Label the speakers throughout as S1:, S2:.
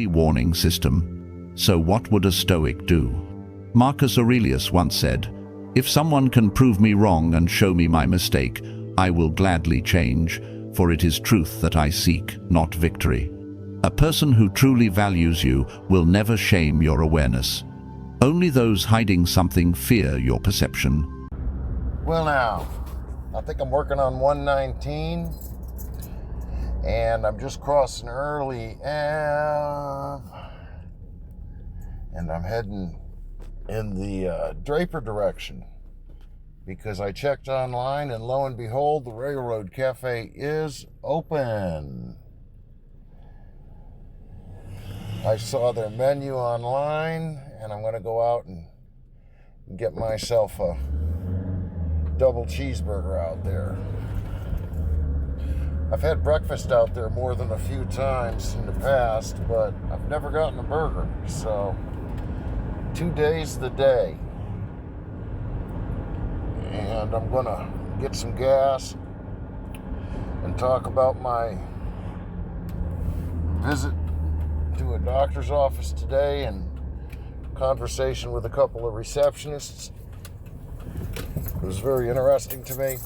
S1: warning system. So what would a Stoic do? Marcus Aurelius once said, "If someone can prove me wrong and show me my mistake, I will gladly change, for it is truth that I seek, not victory." A person who truly values you will never shame your awareness. Only those hiding something fear your perception.
S2: Well now, I think I'm working on 119, and I'm just crossing Early Ave, and I'm heading in the Draper direction, because I checked online and lo and behold, the Railroad Cafe is open. I saw their menu online, and I'm going to go out and get myself a double cheeseburger out there. I've had breakfast out there more than a few times in the past, but I've never gotten a burger, so today's the day. And I'm going to get some gas and talk about my visit to a doctor's office today and conversation with a couple of receptionists. It was very interesting to me.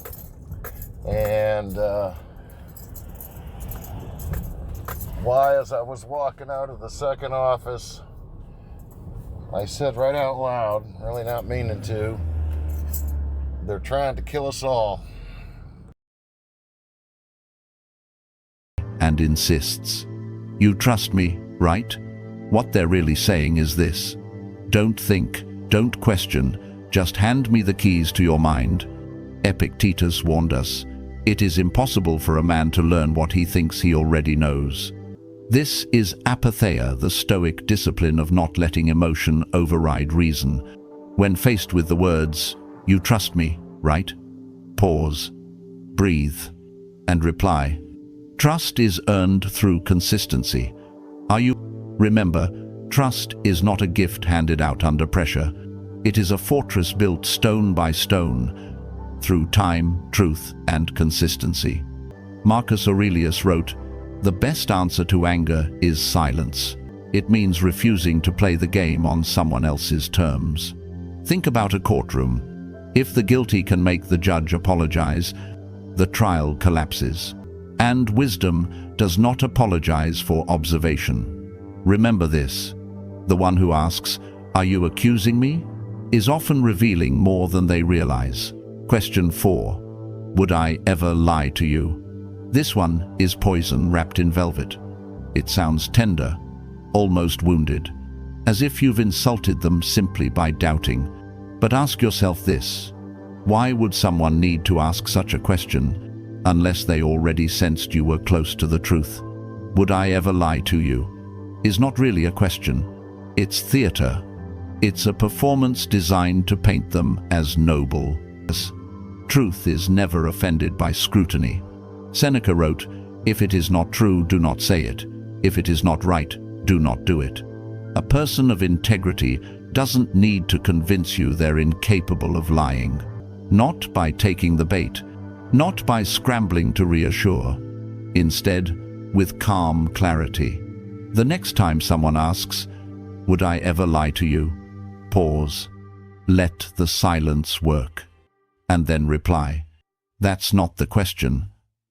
S2: And why, as I was walking out of the second office, I said right out loud, really not meaning to, "They're trying to kill us all."
S1: And insists, "You trust me, right?" What they're really saying is this: don't think, don't question, just hand me the keys to your mind. Epictetus warned us, it is impossible for a man to learn what he thinks he already knows. This is apatheia, the Stoic discipline of not letting emotion override reason. When faced with the words, "You trust me, right?" pause, breathe, and reply. Trust is earned through consistency. Are you? Remember, trust is not a gift handed out under pressure. It is a fortress built stone by stone, through time, truth, and consistency. Marcus Aurelius wrote, "The best answer to anger is silence." It means refusing to play the game on someone else's terms. Think about a courtroom. If the guilty can make the judge apologize, the trial collapses. And wisdom does not apologize for observation. Remember this: the one who asks, "Are you accusing me?" is often revealing more than they realize. Question 4. Would I ever lie to you? This one is poison wrapped in velvet. It sounds tender, almost wounded, as if you've insulted them simply by doubting. But ask yourself this: why would someone need to ask such a question unless they already sensed you were close to the truth? Would I ever lie to you is not really a question. It's theater. It's a performance designed to paint them as noble. Truth is never offended by scrutiny. Seneca wrote, "If it is not true, do not say it. If it is not right, do not do it." A person of integrity doesn't need to convince you they're incapable of lying. Not by taking the bait, not by scrambling to reassure. Instead, with calm clarity. The next time someone asks, "Would I ever lie to you?" pause, let the silence work, and then reply. That's not the question.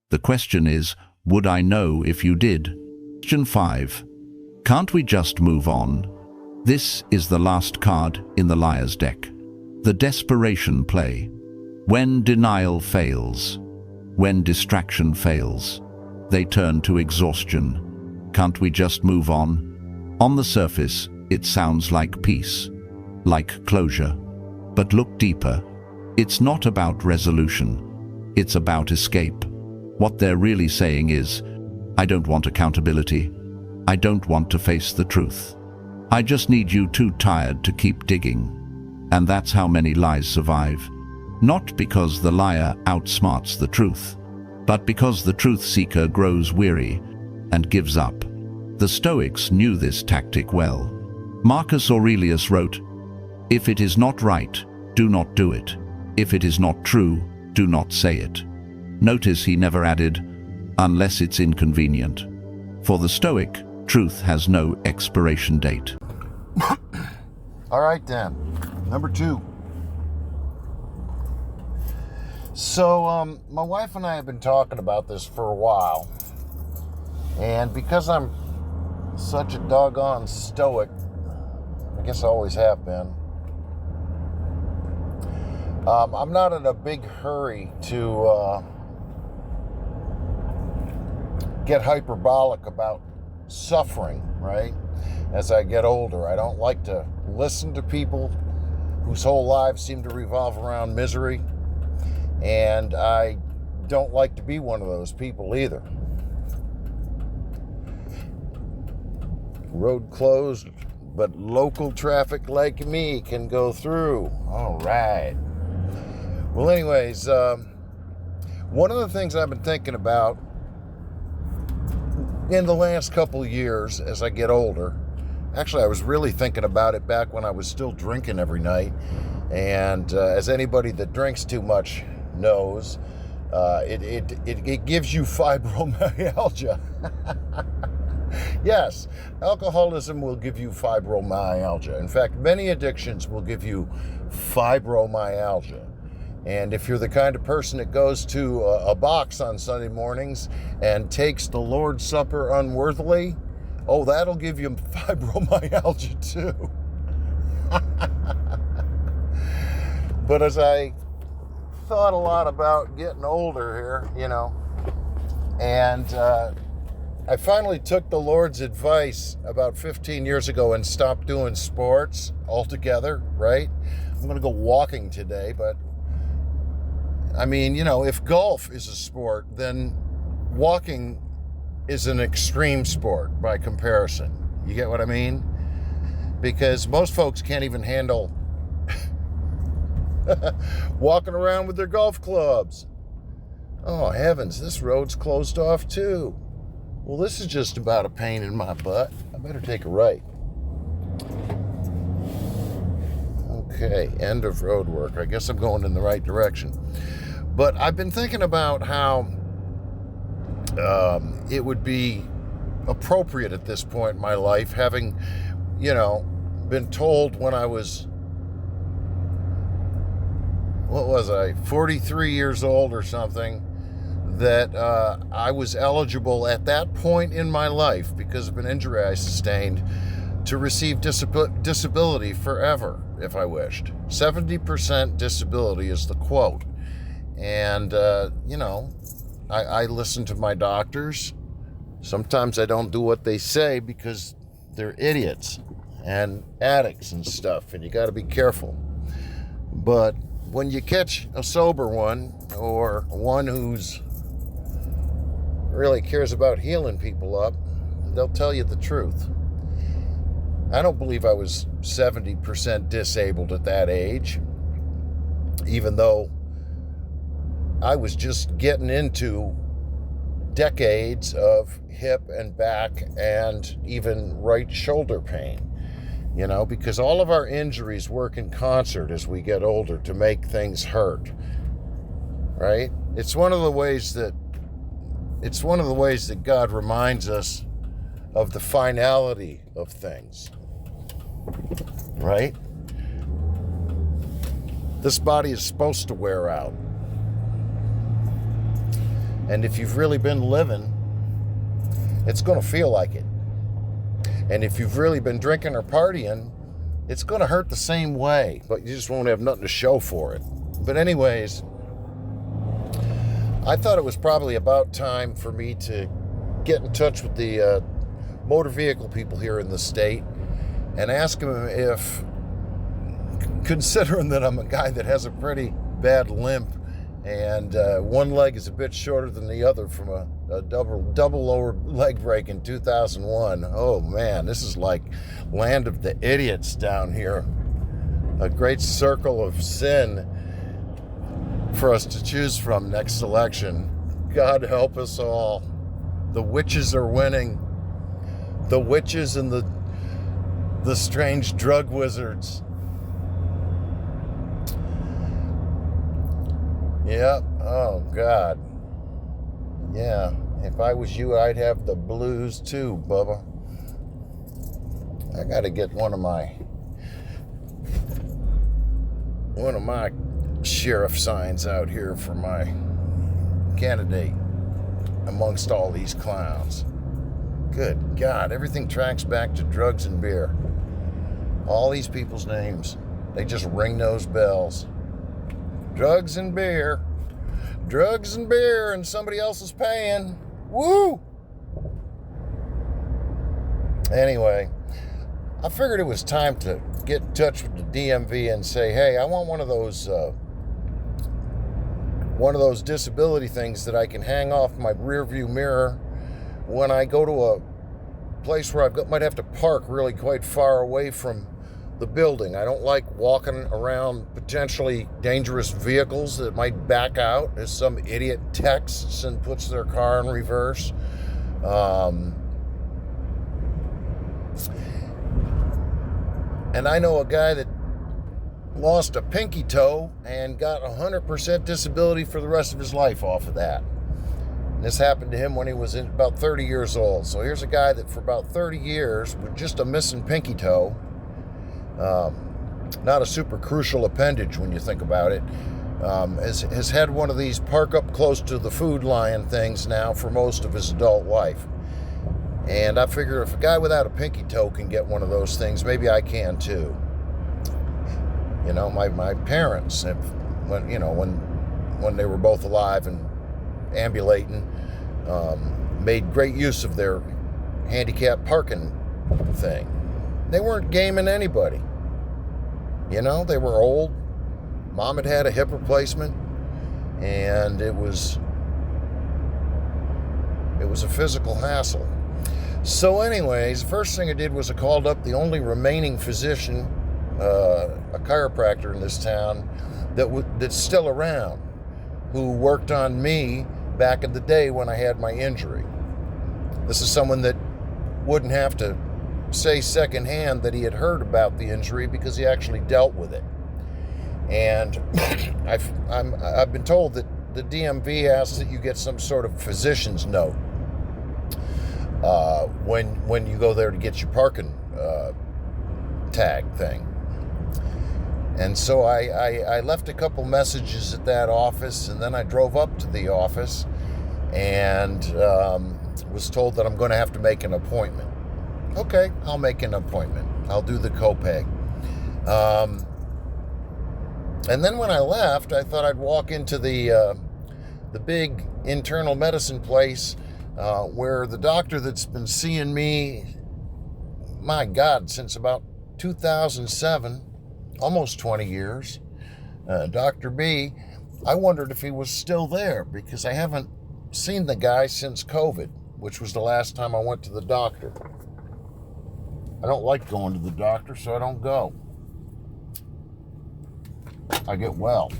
S1: The question is, would I know if you did? Question 5. Can't we just move on? This is the last card in the liar's deck. The desperation play. When denial fails, when distraction fails, they turn to exhaustion. Can't we just move on? On the surface, it sounds like peace, like closure. But look deeper. It's not about resolution. It's about escape. What they're really saying is, I don't want accountability. I don't want to face the truth. I just need you too tired to keep digging. And that's how many lies survive. Not because the liar outsmarts the truth, but because the truth seeker grows weary and gives up. The Stoics knew this tactic well. Marcus Aurelius wrote, "If it is not right, do not do it. If it is not true, do not say it." Notice he never added, "unless it's inconvenient." For the Stoic, Truth has no expiration date.
S2: All right then, number 2. So my wife and I have been talking about this for a while, and because I'm such a doggone stoic, I guess I always have been, I'm not in a big hurry to get hyperbolic about suffering, right? As I get older, I don't like to listen to people whose whole lives seem to revolve around misery, and I don't like to be one of those people either. Road closed, but local traffic like me can go through. All right. Well, anyways, one of the things I've been thinking about in the last couple of years as I get older, actually I was really thinking about it back when I was still drinking every night, and as anybody that drinks too much knows, it gives you fibromyalgia. Yes, alcoholism will give you fibromyalgia. In fact, many addictions will give you fibromyalgia. And if you're the kind of person that goes to a box on Sunday mornings and takes the Lord's Supper unworthily, oh, that'll give you fibromyalgia too. But as I thought a lot about getting older here, and I finally took the Lord's advice about 15 years ago and stopped doing sports altogether, right? I'm going to go walking today, but I mean, if golf is a sport, then walking is an extreme sport by comparison. You get what I mean? Because most folks can't even handle walking around with their golf clubs. Oh, heavens, this road's closed off too. Well, this is just about a pain in my butt. I better take a right. Okay, end of road work. I guess I'm going in the right direction. But I've been thinking about how it would be appropriate at this point in my life, having, been told when I was, 43 years old or something, that I was eligible at that point in my life, because of an injury I sustained, to receive disability forever if I wished. 70% disability is the quote. And, I listen to my doctors. Sometimes I don't do what they say because they're idiots and addicts and stuff, and you got to be careful. But when you catch a sober one, or one who's really cares about healing people up, they'll tell you the truth. I don't believe I was 70% disabled at that age, even though I was just getting into decades of hip and back and even right shoulder pain, because all of our injuries work in concert as we get older to make things hurt, right? It's one of the ways that God reminds us of the finality of things, right? This body is supposed to wear out. And if you've really been living, it's going to feel like it. And if you've really been drinking or partying, it's going to hurt the same way, but you just won't have nothing to show for it. But anyways, I thought it was probably about time for me to get in touch with the motor vehicle people here in the state and ask them if, considering that I'm a guy that has a pretty bad limp, and one leg is a bit shorter than the other from a double lower leg break in 2001. Oh man, this is like land of the idiots down here. A great circle of sin for us to choose from next election. God help us all. The witches are winning. The witches and the strange drug wizards. Yep. Oh, God. Yeah. If I was you, I'd have the blues too, Bubba. I got to get one of my sheriff signs out here for my candidate amongst all these clowns. Good God, everything tracks back to drugs and beer. All these people's names, they just ring those bells. Drugs and beer, and somebody else is paying. Woo! Anyway, I figured it was time to get in touch with the DMV and say, hey, I want one of those disability things that I can hang off my rear view mirror when I go to a place where might have to park really quite far away from the building. I don't like walking around potentially dangerous vehicles that might back out as some idiot texts and puts their car in reverse. And I know a guy that lost a pinky toe and got 100% disability for the rest of his life off of that. This happened to him when he was about 30 years old. So here's a guy that for about 30 years with just a missing pinky toe, not a super crucial appendage when you think about it, has had one of these park up close to the food line things now for most of his adult life. And I figure if a guy without a pinky toe can get one of those things, maybe I can too. You know, my parents, when they were both alive and ambulating, made great use of their handicap parking thing. They weren't gaming anybody. You know, they were old. Mom had had a hip replacement, and it was a physical hassle. So anyways, the first thing I did was I called up the only remaining physician, a chiropractor in this town that's still around, who worked on me back in the day when I had my injury. This is someone that wouldn't have to say secondhand that he had heard about the injury because he actually dealt with it. And I've been told that the DMV asks that you get some sort of physician's note when you go there to get your parking tag thing. And so I left a couple messages at that office, and then I drove up to the office and was told that I'm going to have to make an appointment. Okay, I'll make an appointment. I'll do the copay. And then when I left, I thought I'd walk into the big internal medicine place where the doctor that's been seeing me, my God, since about 2007, almost 20 years, Dr. B, I wondered if he was still there because I haven't seen the guy since COVID, which was the last time I went to the doctor. I don't like going to the doctor, so I don't go. I get well.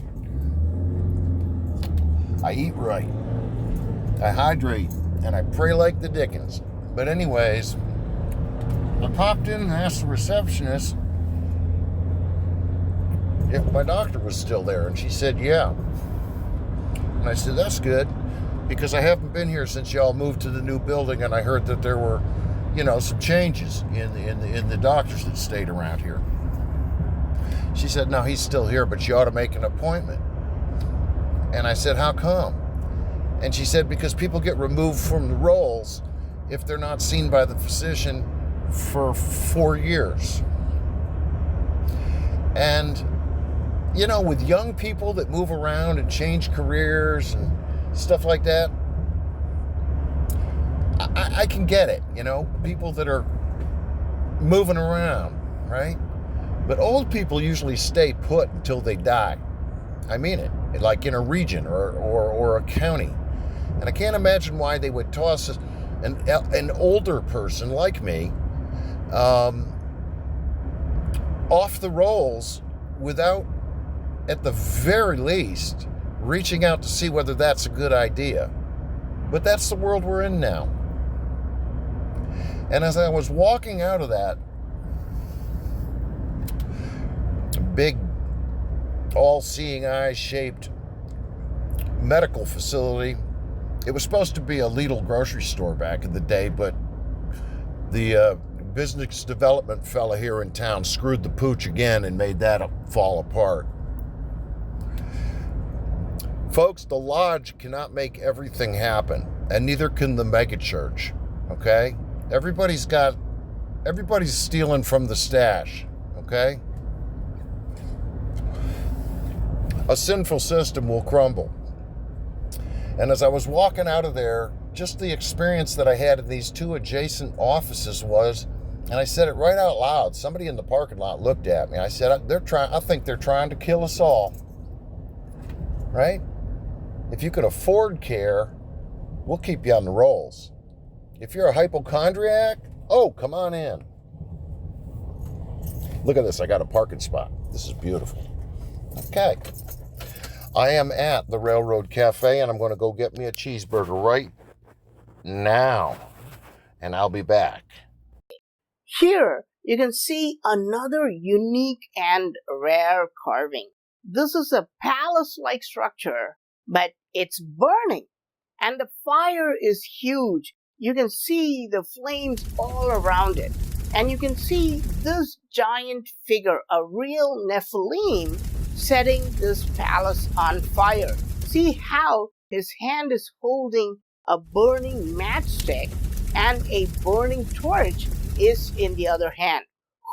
S2: I eat right. I hydrate, and I pray like the dickens. But anyways, I popped in and asked the receptionist if my doctor was still there, and she said, yeah. And I said, that's good, because I haven't been here since y'all moved to the new building, and I heard that there were, some changes in the doctors that stayed around here. She said, no, he's still here, but you ought to make an appointment. And I said, how come? And she said, because people get removed from the rolls if they're not seen by the physician for 4 years. And, with young people that move around and change careers and stuff like that, I can get it, people that are moving around, right? But old people usually stay put until they die. I mean it, like in a region or a county. And I can't imagine why they would toss an older person like me off the rolls without, at the very least, reaching out to see whether that's a good idea. But that's the world we're in now. And as I was walking out of that big, all-seeing eye-shaped medical facility, it was supposed to be a Lidl grocery store back in the day, but the business development fella here in town screwed the pooch again and made that fall apart. Folks, the lodge cannot make everything happen, and neither can the megachurch, okay? Everybody's stealing from the stash, okay? A sinful system will crumble. And as I was walking out of there, just the experience that I had in these two adjacent offices was, and I said it right out loud, somebody in the parking lot looked at me. I said, I think they're trying to kill us all, right? If you can afford care, we'll keep you on the rolls. If you're a hypochondriac, oh, come on in. Look at this, I got a parking spot. This is beautiful. Okay. I am at the Railroad Cafe, and I'm going to go get me a cheeseburger right now. And I'll be back.
S3: Here, you can see another unique and rare carving. This is a palace-like structure, but it's burning, and the fire is huge. You can see the flames all around it, and you can see this giant figure, a real nephilim, setting this palace on fire. See how his hand is holding a burning matchstick and a burning torch is in the other hand.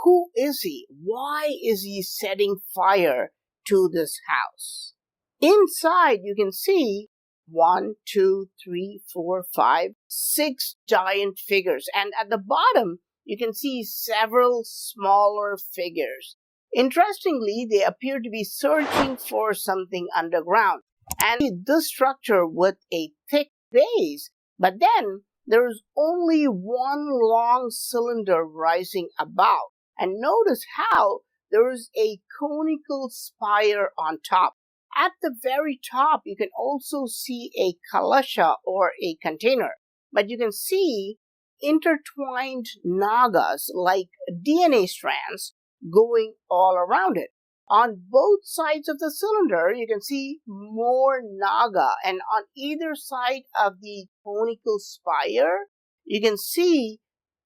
S3: Who is he? Why is he setting fire to this house? Inside, you can see 1, 2, 3, 4, 5, 6 giant figures. And at the bottom, you can see several smaller figures. Interestingly, they appear to be searching for something underground. And this structure with a thick base, but then there is only one long cylinder rising above. And notice how there is a conical spire on top. At the very top, you can also see a kalasha or a container. But you can see intertwined nagas like DNA strands going all around it. On both sides of the cylinder, you can see more naga. And on either side of the conical spire, you can see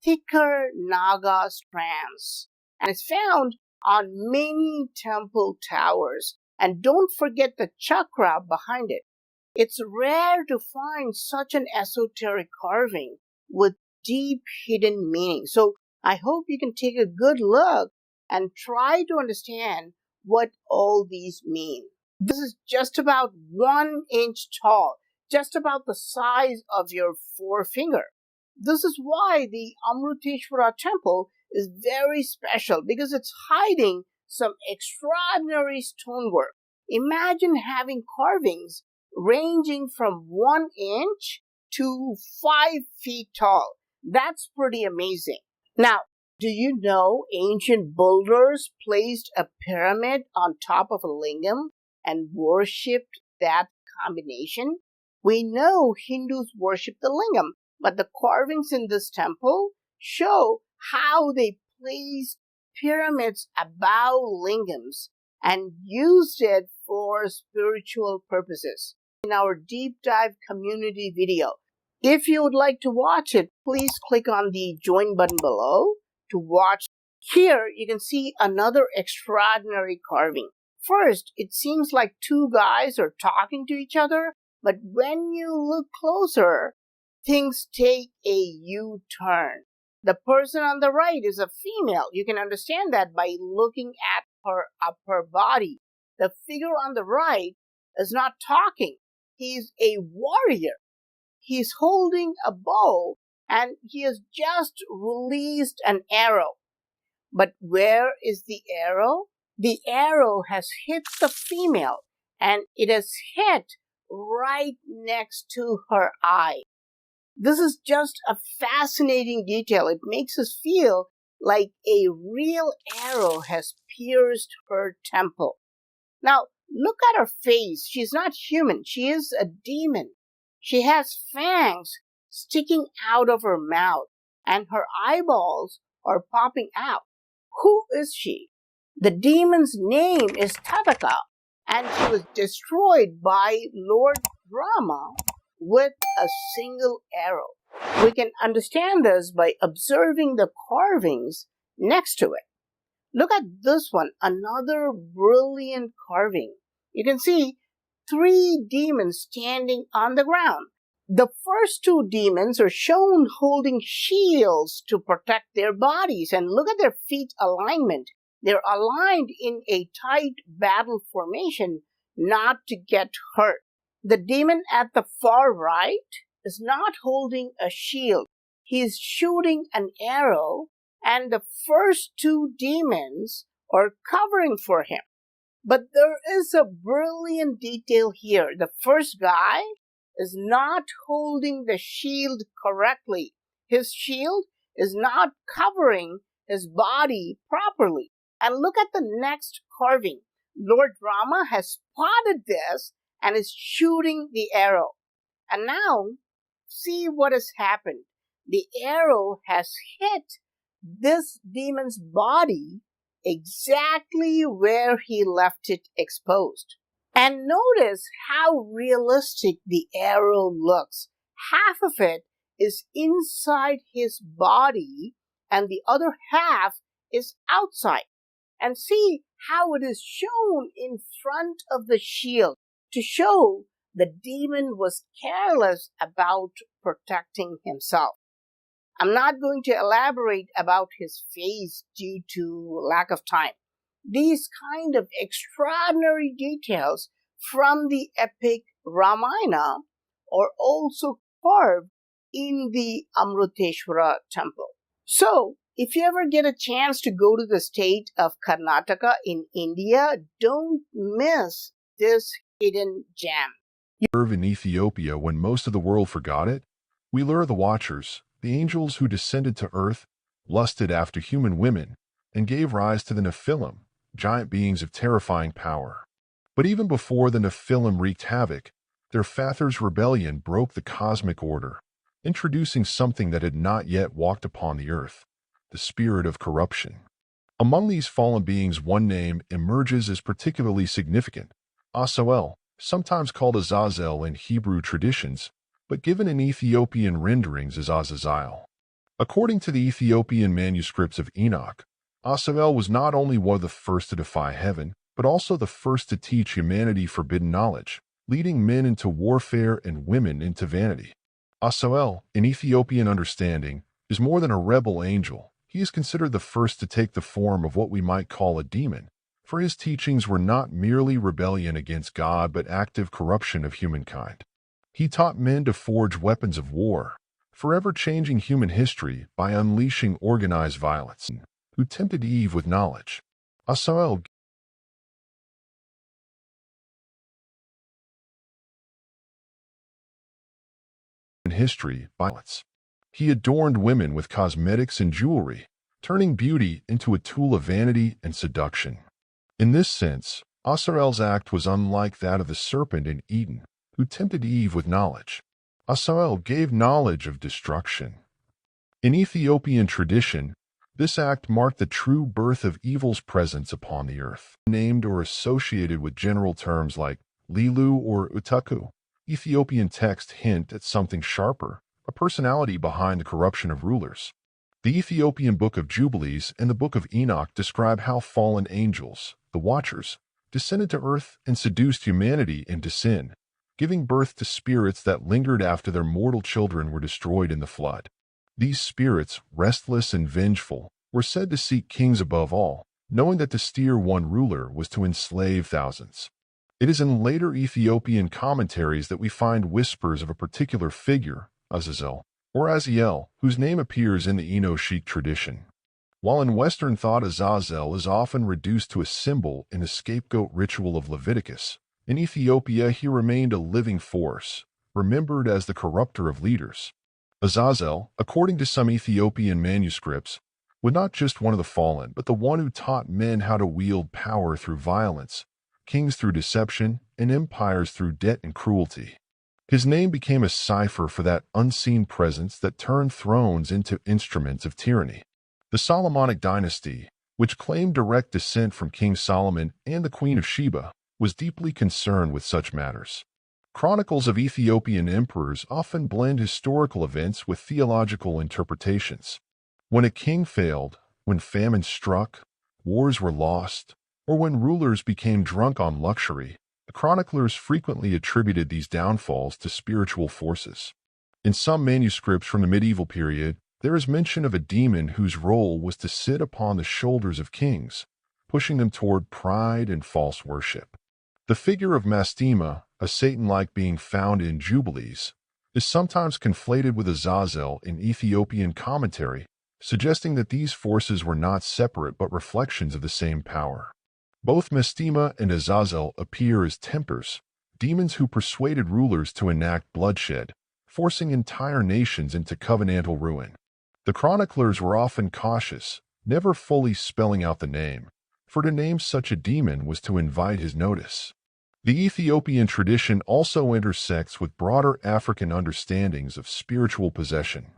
S3: thicker naga strands. And it's found on many temple towers. And don't forget the chakra behind it. It's rare to find such an esoteric carving with deep hidden meaning. So I hope you can take a good look and try to understand what all these mean. This is just about 1 inch tall, just about the size of your forefinger. This is why the Amruteshwara temple is very special, because it's hiding some extraordinary stonework. Imagine having carvings ranging from 1 inch to 5 feet tall. That's pretty amazing. Now, do you know ancient builders placed a pyramid on top of a lingam and worshipped that combination? We know Hindus worship the lingam, but the carvings in this temple show how they placed pyramids above lingams and used it for spiritual purposes. In our deep dive community video, if you would like to watch it, please click on the join button below to watch. Here you can see another extraordinary carving. First, it seems like two guys are talking to each other, but when you look closer, things take a U-turn. The person on the right is a female. You can understand that by looking at her upper body. The figure on the right is not talking. He's a warrior. He's holding a bow and he has just released an arrow. But where is the arrow? The arrow has hit the female and it has hit right next to her eye. This is just a fascinating detail. It makes us feel like a real arrow has pierced her temple. Now, look at her face. She's not human. She is a demon. She has fangs sticking out of her mouth, and her eyeballs are popping out. Who is she? The demon's name is Tataka, and she was destroyed by Lord Rama with a single arrow. We can understand this by observing the carvings next to it. Look at this one, another brilliant carving. You can see 3 demons standing on the ground. The first 2 demons are shown holding shields to protect their bodies, and look at their feet alignment. They're aligned in a tight battle formation not to get hurt. The demon at the far right is not holding a shield. He is shooting an arrow, and the first 2 demons are covering for him. But there is a brilliant detail here. The first guy is not holding the shield correctly. His shield is not covering his body properly. And look at the next carving. Lord Rama has spotted this and is shooting the arrow. And now, see what has happened. The arrow has hit this demon's body exactly where he left it exposed. And notice how realistic the arrow looks. Half of it is inside his body and the other half is outside. And see how it is shown in front of the shield to show the demon was careless about protecting himself. I'm not going to elaborate about his face due to lack of time. These kind of extraordinary details from the epic Ramayana are also carved in the Amruteshwara temple. So, if you ever get a chance to go to the state of Karnataka in India, don't miss this hidden gem.
S4: In Ethiopia, when most of the world forgot it, we lure the watchers, the angels who descended to earth, lusted after human women, and gave rise to the nephilim, giant beings of terrifying power. But even before the nephilim wreaked havoc, their father's rebellion broke the cosmic order, introducing something that had not yet walked upon the earth, the spirit of corruption. Among these fallen beings, one name emerges as particularly significant, Asael, sometimes called Azazel in Hebrew traditions, but given in Ethiopian renderings as Azazel. According to the Ethiopian manuscripts of Enoch, Asael was not only one of the first to defy heaven, but also the first to teach humanity forbidden knowledge, leading men into warfare and women into vanity. Asael, in Ethiopian understanding, is more than a rebel angel. He is considered the first to take the form of what we might call a demon, for his teachings were not merely rebellion against God but active corruption of humankind. He taught men to forge weapons of war, forever changing human history by unleashing organized violence, who tempted Eve with knowledge. Asael in history violence. He adorned women with cosmetics and jewelry, turning beauty into a tool of vanity and seduction. In this sense, Asael's act was unlike that of the serpent in Eden, who tempted Eve with knowledge. Asael gave knowledge of destruction. In Ethiopian tradition, this act marked the true birth of evil's presence upon the earth. Named or associated with general terms like Lilu or Utaku, Ethiopian texts hint at something sharper, a personality behind the corruption of rulers. The Ethiopian Book of Jubilees and the Book of Enoch describe how fallen angels, the Watchers, descended to earth and seduced humanity into sin, giving birth to spirits that lingered after their mortal children were destroyed in the flood. These spirits, restless and vengeful, were said to seek kings above all, knowing that to steer one ruler was to enslave thousands. It is in later Ethiopian commentaries that we find whispers of a particular figure, Azazel, or Aziel, whose name appears in the Enochic tradition. While in Western thought Azazel is often reduced to a symbol in the scapegoat ritual of Leviticus, in Ethiopia he remained a living force, remembered as the corrupter of leaders. Azazel, according to some Ethiopian manuscripts, was not just one of the fallen, but the one who taught men how to wield power through violence, kings through deception, and empires through debt and cruelty. His name became a cipher for that unseen presence that turned thrones into instruments of tyranny. The Solomonic dynasty, which claimed direct descent from King Solomon and the Queen of Sheba, was deeply concerned with such matters. Chronicles of Ethiopian emperors often blend historical events with theological interpretations. When a king failed, when famine struck, wars were lost, or when rulers became drunk on luxury, the chroniclers frequently attributed these downfalls to spiritual forces. In some manuscripts from the medieval period, there is mention of a demon whose role was to sit upon the shoulders of kings, pushing them toward pride and false worship. The figure of Mastema, a Satan-like being found in Jubilees, is sometimes conflated with Azazel in Ethiopian commentary, suggesting that these forces were not separate but reflections of the same power. Both Mastema and Azazel appear as tempters, demons who persuaded rulers to enact bloodshed, forcing entire nations into covenantal ruin. The chroniclers were often cautious, never fully spelling out the name, for to name such a demon was to invite his notice. The Ethiopian tradition also intersects with broader African understandings of spiritual possession.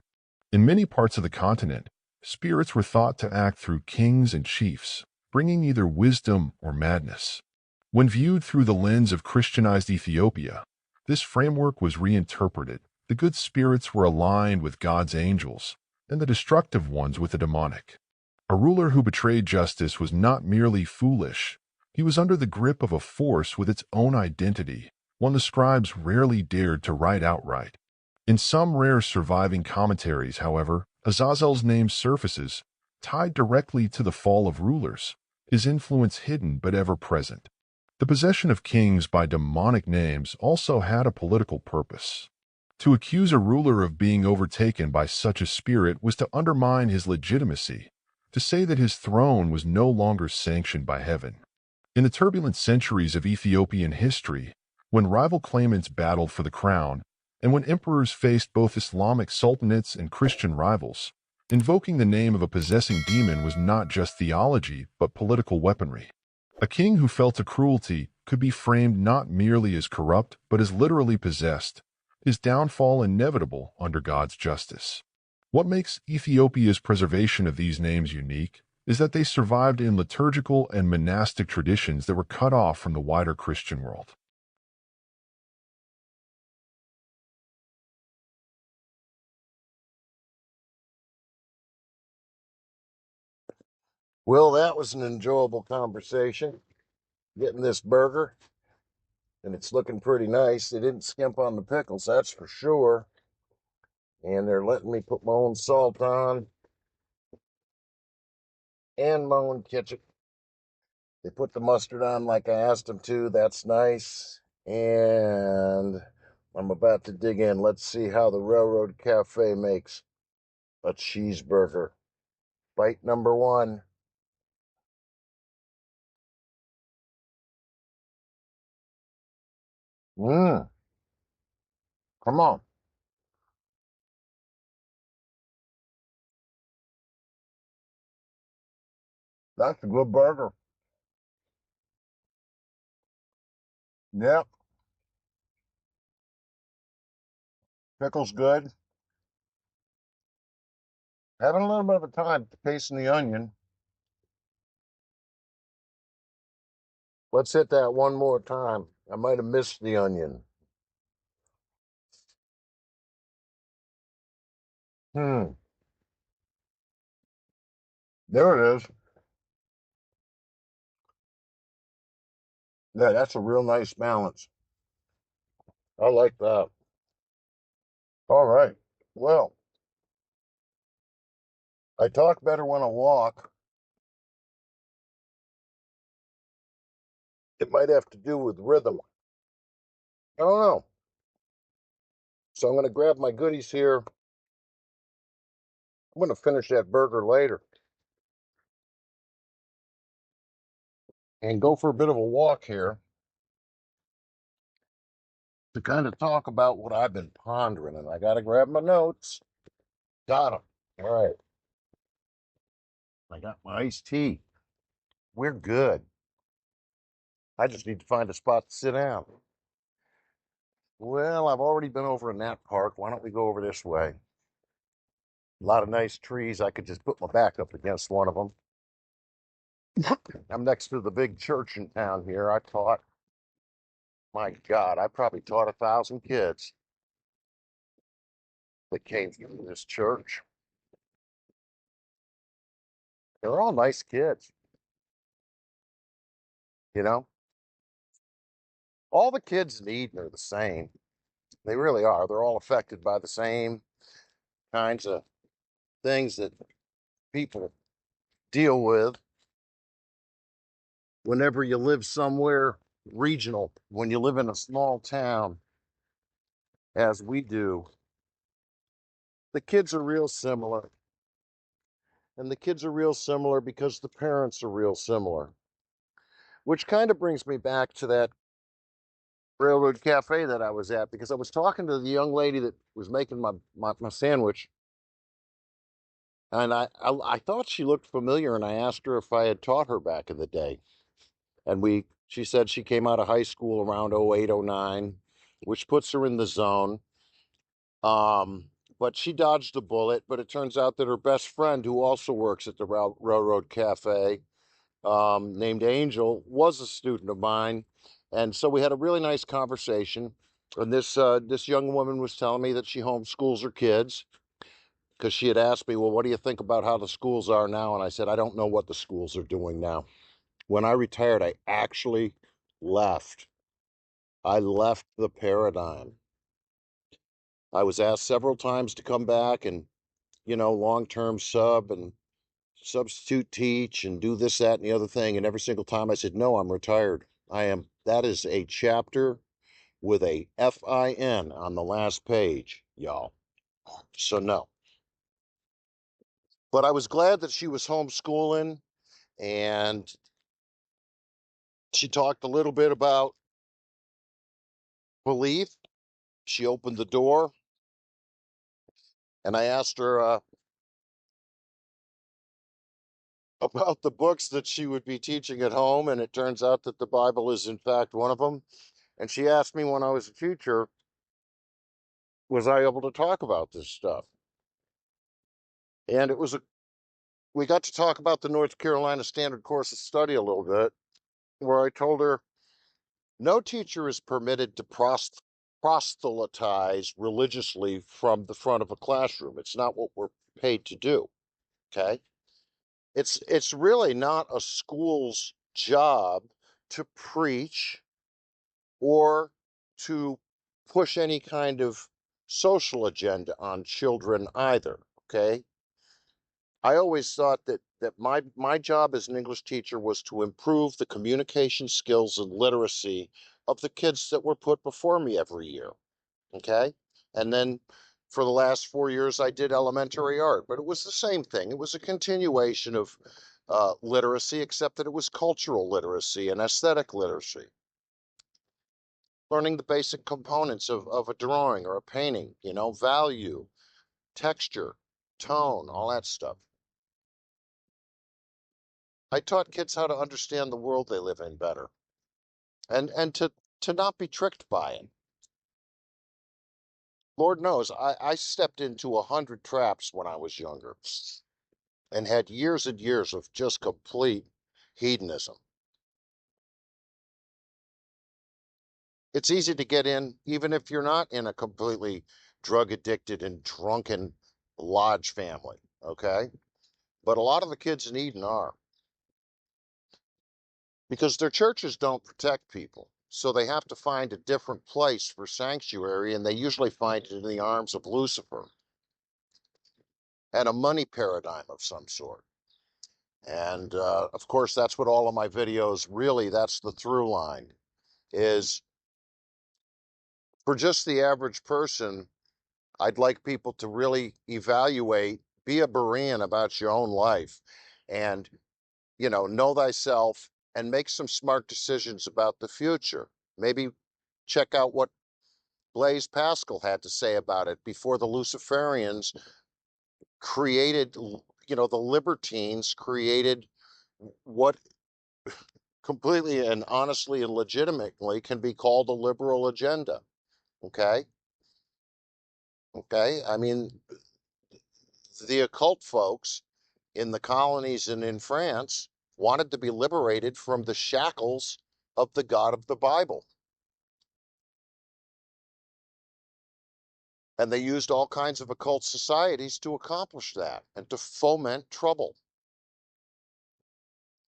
S4: In many parts of the continent, spirits were thought to act through kings and chiefs, bringing either wisdom or madness. When viewed through the lens of Christianized Ethiopia, this framework was reinterpreted. The good spirits were aligned with God's angels, and the destructive ones with the demonic. A ruler who betrayed justice was not merely foolish. He was under the grip of a force with its own identity, one the scribes rarely dared to write outright. In some rare surviving commentaries, however, Azazel's name surfaces, tied directly to the fall of rulers, his influence hidden but ever present. The possession of kings by demonic names also had a political purpose. To accuse a ruler of being overtaken by such a spirit was to undermine his legitimacy, to say that his throne was no longer sanctioned by heaven. In the turbulent centuries of Ethiopian history, when rival claimants battled for the crown, and when emperors faced both Islamic sultanates and Christian rivals, invoking the name of a possessing demon was not just theology but political weaponry. A king who fell to cruelty could be framed not merely as corrupt but as literally possessed, his downfall inevitable under God's justice. What makes Ethiopia's preservation of these names unique is that they survived in liturgical and monastic traditions that were cut off from the wider Christian world.
S2: Well, that was an enjoyable conversation. Getting this burger, and it's looking pretty nice. They didn't skimp on the pickles, that's for sure. And they're letting me put my own salt on and my own ketchup. They put the mustard on like I asked them to. That's nice. And I'm about to dig in. Let's see how the Railroad Cafe makes a cheeseburger. Bite number one. Mmm. Come on. That's a good burger. Yep. Pickle's good. Having a little bit of a time tasting the onion. Let's hit that one more time. I might have missed the onion. Hmm. There it is. Yeah, that's a real nice balance. I like that. All right. Well, I talk better when I walk. It might have to do with rhythm. I don't know. So I'm going to grab my goodies here. I'm going to finish that burger later and go for a bit of a walk here to kind of talk about what I've been pondering. And I got to grab my notes. Got them. All right. I got my iced tea. We're good. I just need to find a spot to sit down. Well, I've already been over in that park. Why don't we go over this way? A lot of nice trees. I could just put my back up against one of them. I'm next to the big church in town here, I thought. My God, I probably taught 1,000 kids that came through this church. They're all nice kids, you know? All the kids in Eden are the same. They really are. They're all affected by the same kinds of things that people deal with whenever you live somewhere regional, when you live in a small town, as we do. The kids are real similar. And the kids are real similar because the parents are real similar. Which kind of brings me back to that railroad cafe that I was at, because I was talking to the young lady that was making my sandwich, and I thought she looked familiar, and I asked her if I had taught her back in the day. And she said she came out of high school around 08, 09, which puts her in the zone. But she dodged the bullet, but it turns out that her best friend, who also works at the railroad cafe, named Angel, was a student of mine. And so we had a really nice conversation. And this young woman was telling me that she homeschools her kids, because she had asked me, well, what do you think about how the schools are now? And I said, I don't know what the schools are doing now. When I retired, I actually left. I left the paradigm. I was asked several times to come back and, long-term sub and substitute teach and do this, that, and the other thing. And every single time I said, no, I'm retired. That is a chapter with a FIN on the last page, y'all. So no. But I was glad that she was homeschooling, and she talked a little bit about belief. She opened the door, and I asked her about the books that she would be teaching at home, and it turns out that the Bible is in fact one of them. And she asked me, when I was a teacher, was I able to talk about this stuff? And we got to talk about the North Carolina Standard Course of Study a little bit, where I told her no teacher is permitted to proselytize religiously from the front of a classroom. It's not what we're paid to do. Okay. It's really not a school's job to preach or to push any kind of social agenda on children either. Okay. I always thought that my job as an English teacher was to improve the communication skills and literacy of the kids that were put before me every year. Okay. And then for the last 4 years, I did elementary art, but it was the same thing. It was a continuation of literacy, except that it was cultural literacy and aesthetic literacy. Learning the basic components of a drawing or a painting, value, texture, tone, all that stuff. I taught kids how to understand the world they live in better, and to not be tricked by it. Lord knows, I stepped into 100 traps when I was younger and had years and years of just complete hedonism. It's easy to get in, even if you're not in a completely drug addicted and drunken lodge family, okay? But a lot of the kids in Eden are, because their churches don't protect people. So they have to find a different place for sanctuary, and they usually find it in the arms of Lucifer and a money paradigm of some sort. And of course, that's what all of my videos really, that's the through line, is for just the average person. I'd like people to really evaluate, be a Berean about your own life, and, know thyself and make some smart decisions about the future. Maybe check out what Blaise Pascal had to say about it before the Luciferians created, the libertines created what completely and honestly and legitimately can be called a liberal agenda. Okay. Okay. I mean, the occult folks in the colonies and in France wanted to be liberated from the shackles of the God of the Bible. And they used all kinds of occult societies to accomplish that and to foment trouble.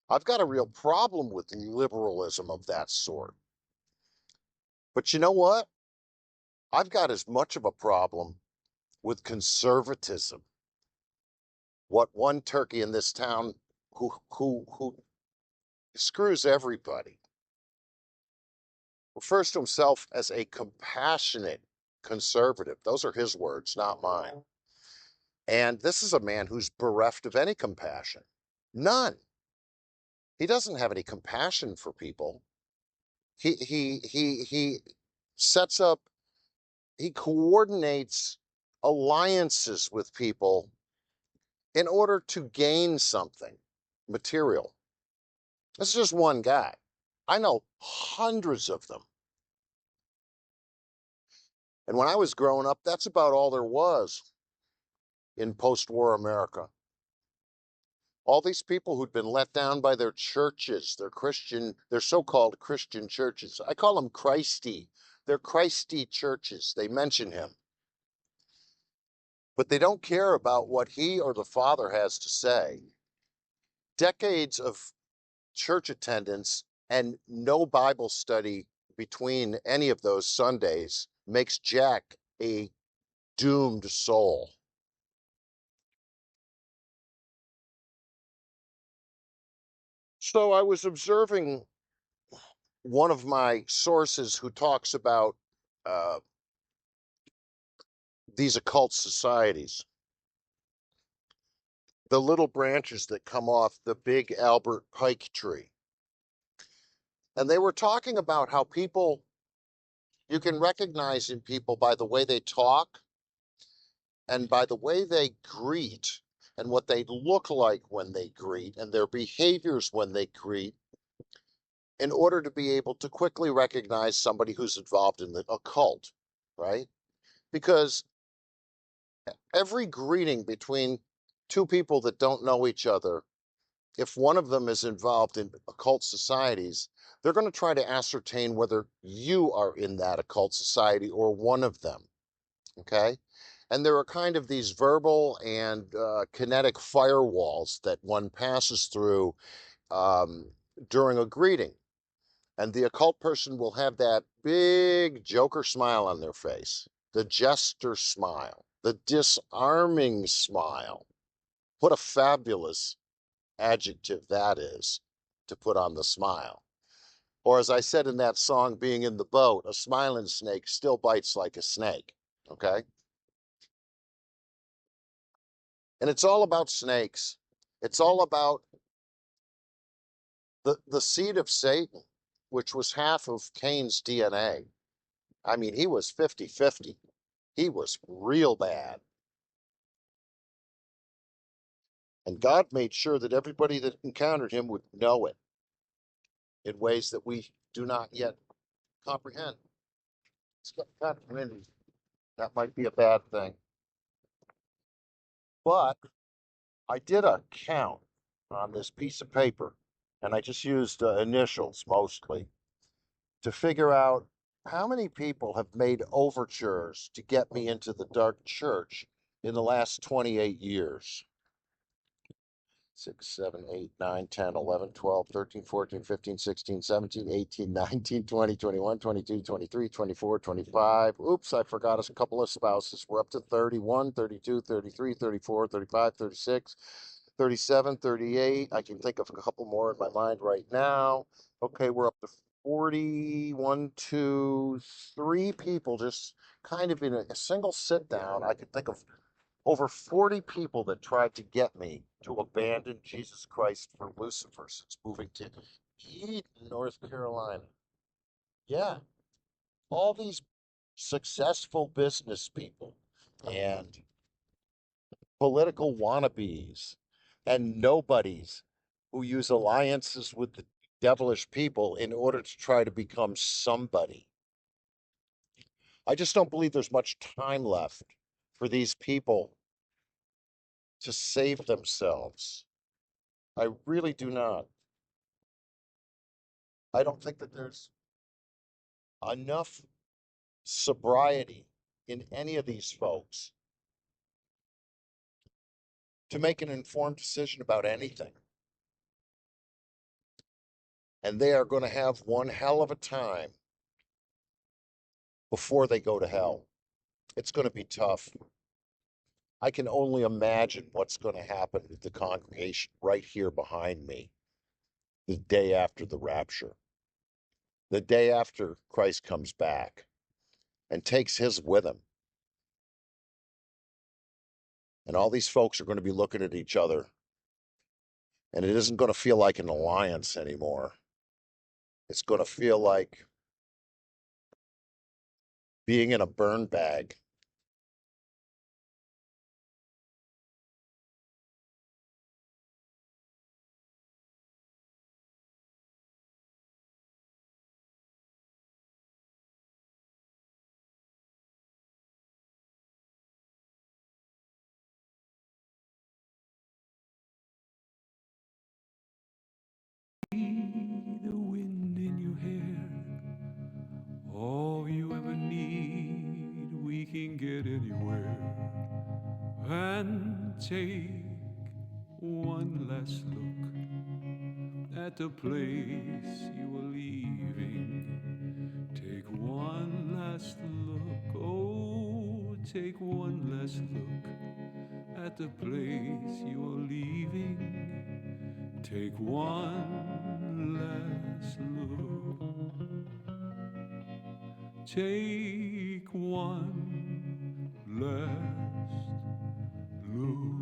S2: I've got a real problem with liberalism of that sort. But you know what? I've got as much of a problem with conservatism. What one turkey in this town who screws everybody refers to himself as a compassionate conservative. Those are his words, not mine. And this is a man who's bereft of any compassion. None. He doesn't have any compassion for people. He sets up, he coordinates alliances with people in order to gain something material. This is just one guy. I know hundreds of them. And when I was growing up, that's about all there was in post-war America. All these people who'd been let down by their churches, their so-called Christian churches. I call them Christy. They're Christy churches. They mention him. But they don't care about what he or the Father has to say. Decades of church attendance and no Bible study between any of those Sundays makes Jack a doomed soul. So I was observing one of my sources who talks about uh, these occult societies, the little branches that come off the big Albert Pike tree. And they were talking about how people, you can recognize in people by the way they talk and by the way they greet and what they look like when they greet and their behaviors when they greet, in order to be able to quickly recognize somebody who's involved in the occult, right? Because every greeting between two people that don't know each other, if one of them is involved in occult societies, they're going to try to ascertain whether you are in that occult society or one of them, okay? And there are kind of these verbal and kinetic firewalls that one passes through during a greeting. And the occult person will have that big joker smile on their face, the jester smile, the disarming smile. What a fabulous adjective that is to put on the smile. Or as I said in that song, Being in the Boat, a smiling snake still bites like a snake, okay? And it's all about snakes. It's all about the seed of Satan, which was half of Cain's DNA. I mean, he was 50-50. He was real bad. And God made sure that everybody that encountered him would know it in ways that we do not yet comprehend. It's kind of windy. That might be a bad thing. But I did a count on this piece of paper, and I just used initials mostly to figure out how many people have made overtures to get me into the dark church in the last 28 years. 6, 7, 8, 9, 10, 11, 12, 13, 14, 15, 16, 17, 18, 19, 20, 21, 22, 23, 24, 25. Oops, I forgot a couple of spouses. We're up to 31, 32, 33, 34, 35, 36, 37, 38. I can think of a couple more in my mind right now. Okay, we're up to 41, 2, 3 people just kind of in a single sit down. I could think of over 40 people that tried to get me to abandon Jesus Christ for Lucifer since moving to Eden, North Carolina. Yeah, all these successful business people and political wannabes and nobodies who use alliances with the devilish people in order to try to become somebody. I just don't believe there's much time left for these people to save themselves. I really do not. I don't think that there's enough sobriety in any of these folks to make an informed decision about anything. And they are going to have one hell of a time before they go to hell. It's going to be tough. I can only imagine what's going to happen with the congregation right here behind me the day after the rapture, the day after Christ comes back and takes his with him. And all these folks are going to be looking at each other, and it isn't going to feel like an alliance anymore. It's going to feel like being in a burn bag.
S5: The wind in your hair, all you ever need, we can get anywhere. And take one last look at the place you were leaving. Take one last look, oh, take one last look at the place you are leaving. Take one last look. Take one last look.